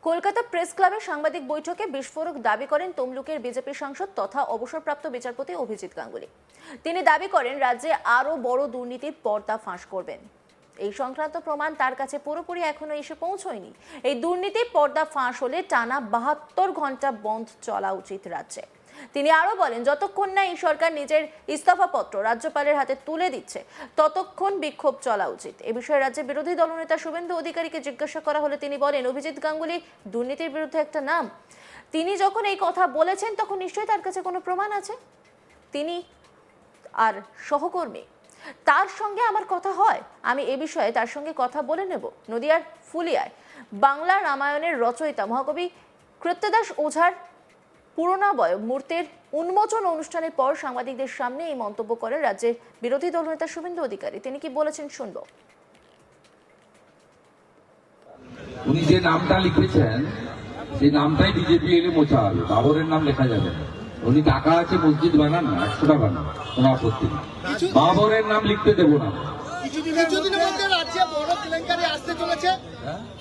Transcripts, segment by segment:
Kolkata press ক্লাবে সাংবাদিক বৈঠকে বিস্ফোরক দাবি করেন তমলুকের বিজেপি সাংসদ তথা অবসরপ্রাপ্ত বিচারপতি অভিজিৎ গাঙ্গুলি। তিনি দাবি করেন রাজ্যে আরো বড় দুর্নীতির পর্দা ফাঁস করবেন। এই সংক্রান্ত প্রমাণ তার কাছে পুরোপুরি এখনো এসে পৌঁছয়নি। এই দুর্নীতির পর্দা ফাঁস হলে টানা 72 ঘন্টা বন্ধ চলা উচিত রাজ্যে। তিনি আরো বলেন, যতক্ষণ না এই সরকার নিজের ইস্তফাপত্র রাজ্যপালের হাতে তুলে দিচ্ছে ততক্ষণ বিক্ষোভ চলা উচিত। এ বিষয়ে রাজ্যের বিরোধী দলনেতা শুভেন্দু অধিকারীকে জিজ্ঞাসা করা হলে তিনি বলেন, অভিজিৎ গাঙ্গুলি দুর্নীতির বিরুদ্ধে একটা নাম। তিনি যখন এই কথা বলেছেন তখন নিশ্চয়ই তার কাছে কোনো প্রমাণ আছে। তিনি আর সহকর্মী তার সঙ্গে আমার কথা হয়, আমি এ বিষয়ে তার সঙ্গে কথা বলে নেব। নদিয়ার ফুলিয়ায় বাংলা রামায়ণের রচয়িতা মহাকবি কৃত্যদাস ওঝার পুরনাবয় মূর্তির উন্মোচন অনুষ্ঠানের পর সাংবাদিকদের সামনে এই মন্তব্য করেন রাজ্যের বিরোধী দলনেতা শুভেন্দু অধিকারী। তিনি কি বলেছেন শুনবো। উনি যে নামটা লিখেছেন সেই নামটাই বিজেপি এলে মোছা হবে, বাবরের নাম লেখা যাবে না। উনি টাকা আছে মসজিদ বানান না, 100 টাকা না, কোনো আপত্তি নেই, বাবরের নাম লিখতে দেবো না। কিছুদিনের মধ্যে রাজ্যে বড় কেলেঙ্কারি আসতে চলেছে,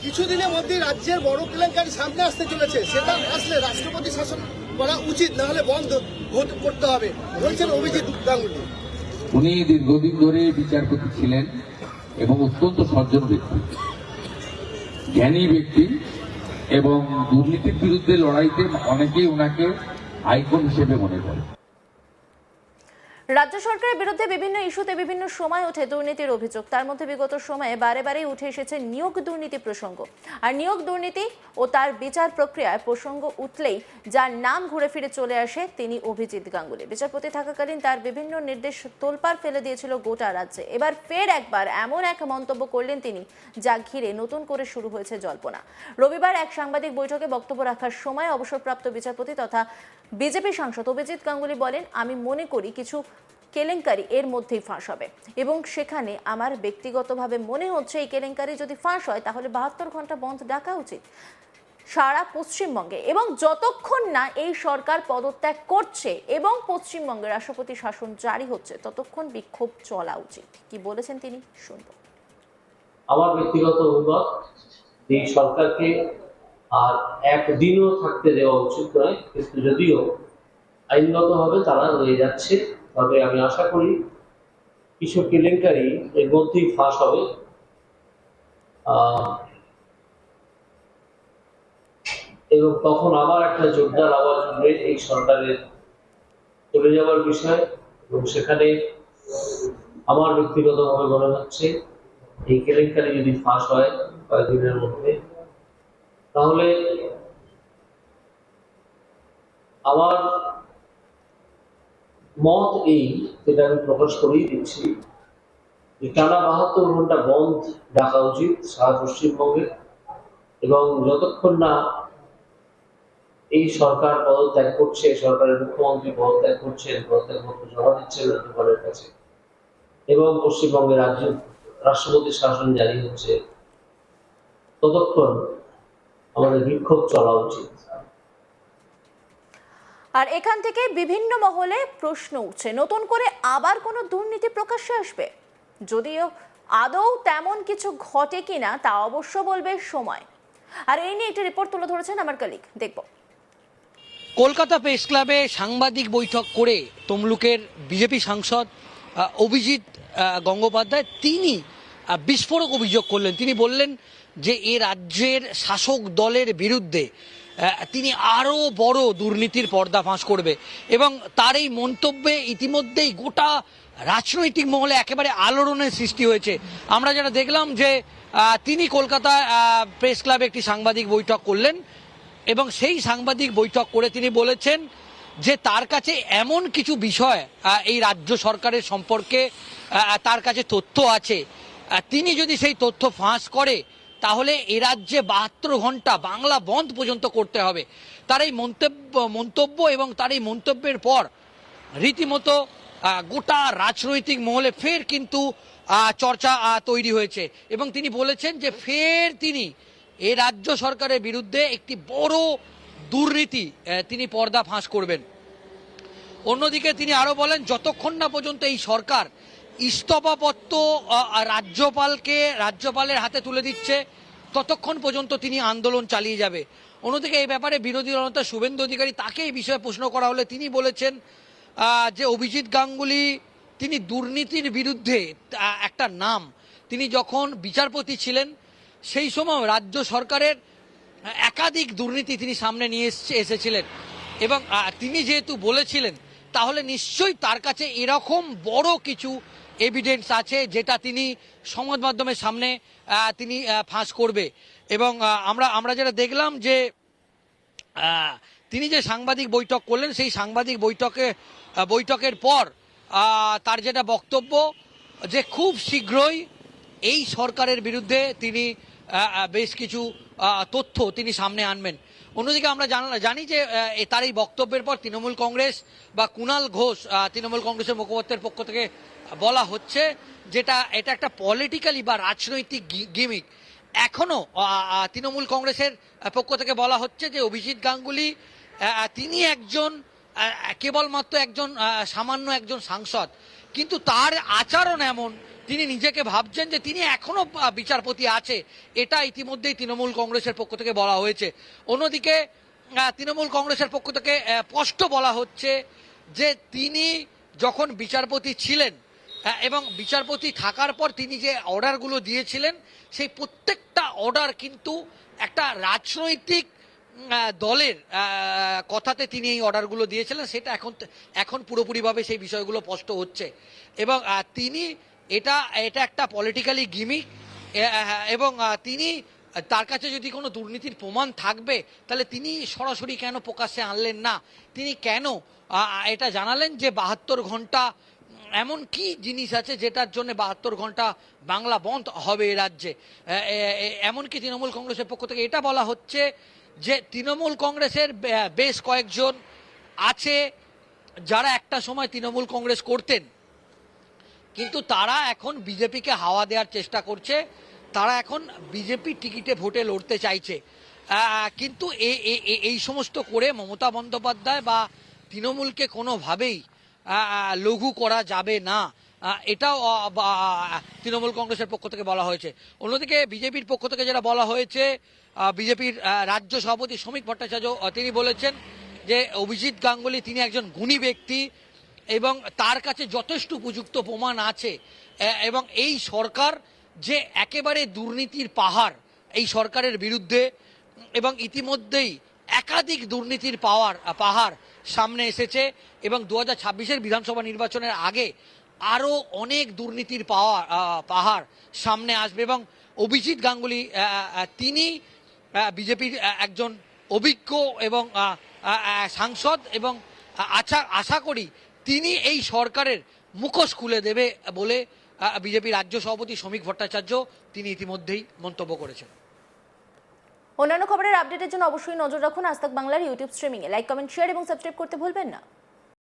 কিছুদিনের মধ্যে রাজ্যের বড় কেলেঙ্কারি সামনে আসতে চলেছে। সেটা আসলে রাষ্ট্রপতি শাসন করা উচিত, না হলে বন্ধ করতে হবে বলছেন অভিজিৎ গাঙ্গুলি। উনি দীর্ঘদিন ধরে বিচারপতি ছিলেন এবং অত্যন্ত সজ্জন ব্যক্তি, জ্ঞানী ব্যক্তি, এবং দুর্নীতির বিরুদ্ধে লড়াইতে অনেকেই ওনাকে আইকন হিসেবে মনে করে। রাজ্য সরকারের বিরুদ্ধে বিভিন্ন ইস্যুতে বিভিন্ন সময় ওঠে দুর্নীতির অভিযোগ। তার মধ্যে বিগত সময়ে বারে উঠে এসেছে নিয়োগ দুর্নীতি প্রসঙ্গ। আর নিয়োগ দুর্নীতি ও তার বিচার প্রক্রিয়ায় প্রসঙ্গ উঠলেই যার নাম ঘুরে ফিরে চলে আসে তিনি অভিজিৎ গাঙ্গুলি। বিচারপতি থাকাকালীন তার বিভিন্ন নির্দেশ তোলপাড় ফেলে দিয়েছিল গোটা রাজ্যে। এবার ফের একবার এমন এক মন্তব্য করলেন তিনি, যা ঘিরে নতুন করে শুরু হয়েছে জল্পনা। রবিবার এক সাংবাদিক বৈঠকে বক্তব্য রাখার সময় অবসরপ্রাপ্ত বিচারপতি তথা বিজেপি সাংসদ অভিজিৎ গাঙ্গুলি বলেন, আমি মনে করি কিছু কেলেঙ্কারি এর মধ্যেই ফাঁস হবে এবং সেখানে আমার ব্যক্তিগতভাবে মনে হচ্ছে এই কেলেঙ্কারি যদি ফাঁস হয় তাহলে 72 ঘন্টা বন্ধ ডাকা উচিত সারা পশ্চিমবঙ্গে, এবং যতক্ষণ না এই সরকার পদত্যাগ করছে এবং পশ্চিমবঙ্গে রাষ্ট্রপতি শাসন জারি হচ্ছে ততক্ষণ বিক্ষোভ চলা উচিত। কি বলেছেন তিনি শুনবো। আমার ব্যক্তিগত অভিমত, এই সরকারকে আর একদিনও থাকতে দেওয়া উচিত নয়, কিন্তু যদিও আইনগতভাবে তারা রয়ে যাচ্ছে, তবে আমি আশা করি কিছু কেলেঙ্কারি এর মধ্যেই ফাঁস হবে। এবং তখন আবার একটা জোরদার আওয়াজ উঠবে এই সরকারের চলে যাওয়ার বিষয়। এবং সেখানে আমার ব্যক্তিগতভাবে মনে হচ্ছে এই কেলেঙ্কারি যদি ফাঁস হয় কয়েকদিনের মধ্যে, তাহলে আমার মত এই, যেটা আমি প্রকাশ করেই দিচ্ছি, যে টানা 72 ঘন্টা বন্ধ ডাকা উচিত সারা পশ্চিমবঙ্গে, এবং যতক্ষণ না এই সরকার পদত্যাগ করছে, সরকারের মুখ্যমন্ত্রী পদত্যাগ করছেন, পদত্যাগপত্র জমা দিচ্ছেন রাজ্যপালের কাছে, এবং পশ্চিমবঙ্গের রাষ্ট্রপতির শাসন জারি হচ্ছে, ততক্ষণ আমাদের বিক্ষোভ চলা উচিত। আর এখান থেকে বিভিন্ন মহলে প্রশ্ন উঠছে, নতুন করে আবার কোনো দুর্নীতি প্রকাশ্যে আসবে? যদিও আদৌ তেমন কিছু ঘটে কিনা তা অবশ্য বলবে সময়। আর এই নিয়ে একটি রিপোর্ট তুলে ধরেছেন আমার কলিগ, দেখব। কলকাতা প্রেস ক্লাবে সাংবাদিক বৈঠক করে তমলুকের বিজেপি সাংসদ অভিজিৎ গঙ্গোপাধ্যায় তিনি বিস্ফোরক অভিযোগ করলেন। তিনি বললেন যে এ রাজ্যের শাসক দলের বিরুদ্ধে তিনি আরও বড় দুর্নীতির পর্দা ফাঁস করবে, এবং তার এই মন্তব্যে ইতিমধ্যেই গোটা রাজনৈতিক মহলে একেবারে আলোড়নের সৃষ্টি হয়েছে। আমরা যারা দেখলাম যে তিনি কলকাতা প্রেস ক্লাবে একটি সাংবাদিক বৈঠক করলেন, এবং সেই সাংবাদিক বৈঠক করে তিনি বলেছেন যে তার কাছে এমন কিছু বিষয় এই রাজ্য সরকারের সম্পর্কে তার কাছে তথ্য আছে, তিনি যদি সেই তথ্য ফাঁস করে তাহলে এ রাজ্যে 72 ঘন্টা বাংলা বন্ধ পর্যন্ত করতে হবে। তার এই মন্তব্য এবং তার এই মন্তব্যের পর রীতিমতো গোটা রাজনৈতিক মহলে ফের কিন্তু চর্চা তৈরি হয়েছে, এবং তিনি বলেছেন যে ফের তিনি এ রাজ্য সরকারের বিরুদ্ধে একটি বড় দুর্নীতি তিনি পর্দা ফাঁস করবেন। অন্যদিকে তিনি আরো বলেন, যতক্ষণ না পর্যন্ত এই সরকার ইস্তফাপত্র রাজ্যপালের হাতে তুলে দিচ্ছে ততক্ষণ পর্যন্ত তিনি আন্দোলন চালিয়ে যাবে। অন্যদিকে এই ব্যাপারে বিরোধী দলনেতা শুভেন্দু অধিকারী, তাকে এই বিষয়ে প্রশ্ন করা হলে তিনি বলেছেন যে অভিজিৎ গাঙ্গুলি তিনি দুর্নীতির বিরুদ্ধে একটা নাম। তিনি যখন বিচারপতি ছিলেন সেই সময় রাজ্য সরকারের একাধিক দুর্নীতি তিনি সামনে নিয়ে এসেছিলেন এবং তিনি যেহেতু বলেছিলেন তাহলে নিশ্চয়ই তার কাছে এরকম বড় কিছু এভিডেন্স আছে যেটা তিনি সংবাদ মাধ্যমের সামনে তিনি ফাঁস করবে। এবং আমরা যেটা দেখলাম যে তিনি যে সাংবাদিক বৈঠক করলেন সেই সাংবাদিক বৈঠকের পর তার যেটা বক্তব্য যে খুব শীঘ্রই এই সরকারের বিরুদ্ধে তিনি বেশ কিছু তথ্য তিনি সামনে আনবেন। অন্যদিকে আমরা জানি যে তার এই বক্তব্যের পর তৃণমূল কংগ্রেস বা কুণাল ঘোষ তৃণমূল কংগ্রেসের মুখপাত্রের পক্ষ থেকে বলা হচ্ছে যেটা এটা একটা পলিটিক্যালি বা রাজনৈতিক গিমিক। এখনো তৃণমূল কংগ্রেসের পক্ষ থেকে বলা হচ্ছে যে অভিজিৎ গাঙ্গুলি তিনি একজন কেবলমাত্র একজন সামান্য একজন সাংসদ, কিন্তু তার আচরণ এমন, তিনি নিজেকে ভাবছেন যে তিনি এখনো বিচারপতি আছে, এটা ইতিমধ্যেই তৃণমূল কংগ্রেসের পক্ষ থেকে বলা হয়েছে। অন্যদিকে তৃণমূল কংগ্রেসের পক্ষ থেকে স্পষ্ট বলা হচ্ছে যে তিনি যখন বিচারপতি ছিলেন এবং বিচারপতি থাকার পর তিনি যে অর্ডারগুলো দিয়েছিলেন সেই প্রত্যেকটা অর্ডার কিন্তু একটা রাজনৈতিক দলের কথাতে তিনি এই অর্ডারগুলো দিয়েছিলেন, সেটা এখন পুরোপুরিভাবে সেই বিষয়গুলো স্পষ্ট হচ্ছে। এবং তিনি এটা একটা পলিটিক্যালি গিমিক এবং তিনি তার কাছে যদি কোনো দুর্নীতির প্রমাণ থাকবে তাহলে তিনি সরাসরি কেন প্রকাশ্যে আনলেন না, তিনি কেন এটা জানালেন যে 72 ঘন্টা এমন কি জিনিস আছে যেটার জন্য 72 ঘন্টা বাংলা বন্ধ হবে এ রাজ্যে। এমনকি তৃণমূল কংগ্রেসের পক্ষ থেকে এটা বলা হচ্ছে যে তৃণমূল কংগ্রেসের বেশ কয়েকজন আছে যারা একটা সময় তৃণমূল কংগ্রেস করতেন, কিন্তু তারা এখন বিজেপিকে হাওয়া দেওয়ার চেষ্টা করছে, তারা এখন বিজেপি টিকিটে ভোটে লড়তে চাইছে। কিন্তু এই সমস্ত করে মমতা বন্দ্যোপাধ্যায় বা তৃণমূলকে কোনোভাবেই লঘু করা যাবে না, এটাও তৃণমূল কংগ্রেসের পক্ষ থেকে বলা হয়েছে। অন্যদিকে বিজেপির পক্ষ থেকে যেটা বলা হয়েছে, বিজেপির রাজ্য সভাপতি শ্রমিক ভট্টাচার্য তিনি বলেছেন যে অভিজিৎ গাঙ্গুলি তিনি একজন গুণী ব্যক্তি এবং তার কাছে যথেষ্ট উপযুক্ত প্রমাণ আছে এবং এই সরকার যে একেবারে দুর্নীতির পাহাড়, এই সরকারের বিরুদ্ধে এবং ইতিমধ্যেই একাধিক দুর্নীতির পাহাড় সামনে এসেছে এবং 2026-এর বিধানসভা নির্বাচনের আগে আরও অনেক দুর্নীতির পাহাড় সামনে আসবে। এবং অভিজিৎ গাঙ্গুলি তিনি বিজেপির একজন অভিজ্ঞ এবং সাংসদ এবং আশা করি তিনি এই সরকারের মুখোশ খুলে দেবে বলে বিজেপি রাজ্য সভাপতি শ্রমিক ভট্টাচার্য তিনি ইতিমধ্যেই মন্তব্য করেছেন। অন্যান্য খবরের আপডেটের জন্য অবশ্যই নজর রাখুন আজ তাক বাংলার ইউটিউব স্ট্রিমিংয়ে। লাইক, কমেন্ট, শেয়ার এবং সাবস্ক্রাইব করতে ভুলবেন না।